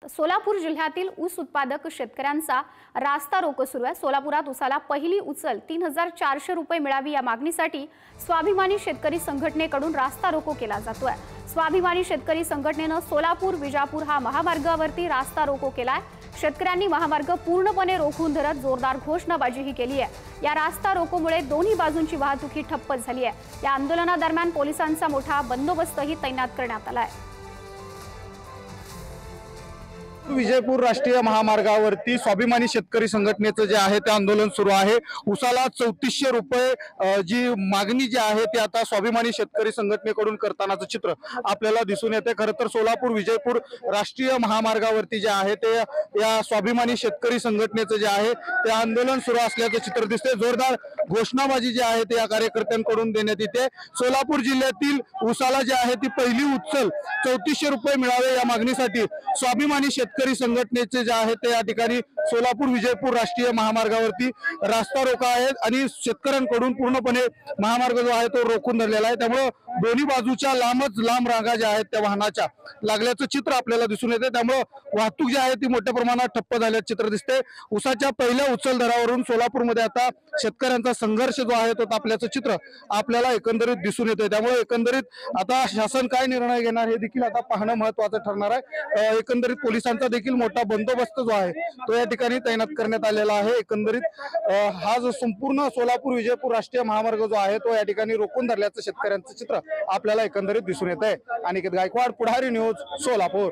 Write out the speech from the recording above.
सोलापूर जिल्ह्यातील ऊस उत्पादक शेतकऱ्यांचा रास्ता रोको सुरू आहे। सोलापुरात ऊसाला पहिली उचल 3400 रुपये मिळावी या मागणीसाठी स्वाभिमानी शेतकरी संघटनेकडून रास्ता रोको केला जातोय। स्वाभिमानी शेतकरी संघटनेने सोलापूर विजापूर हा महामार्गावरती रास्ता रोको केलाय। शेतकऱ्यांनी महामार्ग पूर्णपणे रोखून धरत जोरदार घोषणाबाजीही केली आहे। या रास्ता रोकोमुळे दोन्ही बाजूंची वाहतूक ठप्प झाली आहे। या आंदोलनादरम्यान पोलिसांचा मोठा बंदोबस्तही तैनात करण्यात आला आहे। विजयपूर राष्ट्रीय महामार्गावरती स्वाभिमानी शेतकरी संघटनेचं जे आहे ते आंदोलन सुरू आहे। उसाला 3400 रुपये जी मागणी जी आहे ती आता स्वाभिमानी शेतकरी संघटनेकडून करतानाचं चित्र आपल्याला दिसून येते। खरं तर सोलापूर विजयपूर राष्ट्रीय महामार्गावरती जे आहे ते या स्वाभिमानी शेतकरी संघटनेचं जे आहे ते आंदोलन सुरू असल्याचं चित्र दिसते। जोरदार घोषणाबाजी जी आहे ते या कार्यकर्त्यांकडून देण्यात येते। सोलापूर जिल्ह्यातील उसाला जे आहे ती पहिली उचल 3400 रुपये मिळावे या मागणीसाठी स्वाभिमानी शेतकरी संघटनेचे जे आहे ते या ठिकाणी सोलापूर विजयपूर राष्ट्रीय महामार्गावरती रास्ता रोका आहे आणि शेतकऱ्यांकडून पूर्णपणे महामार्ग जो आहे तो रोखून धरलेला आहे। त्यामुळे दोन्ही बाजूच्या लांबच लांब रांगा ज्या आहेत त्या वाहनाच्या लागल्याचं चित्र आपल्याला दिसून येते। त्यामुळे वाहतूक जी आहे ती मोठ्या प्रमाणात ठप्प झाल्याचं चित्र दिसते। उसाच्या पहिल्या उचल दरावरून सोलापूरमध्ये आता शेतकऱ्यांचा संघर्ष जो आहे तो तापल्याचं चित्र आपल्याला एकंदरीत दिसून येते। त्यामुळे एकंदरीत आता शासन काय निर्णय घेणार हे देखील आता पाहणं महत्त्वाचं ठरणार आहे। एकंदरीत पोलिसांचा देखील मोठा बंदोबस्त जो आहे तो या ठिकाणी तैनात करण्यात आलेला आहे। एकंदरीत हा जो संपूर्ण सोलापूर विजयपूर राष्ट्रीय महामार्ग जो आहे तो या ठिकाणी रोखून धरल्याचं शेतकऱ्यांचं चित्र आपल्याला एकंदरीत दिसून येत आहे। अनिकेत गायकवाड, पुढारी न्यूज, सोलापूर।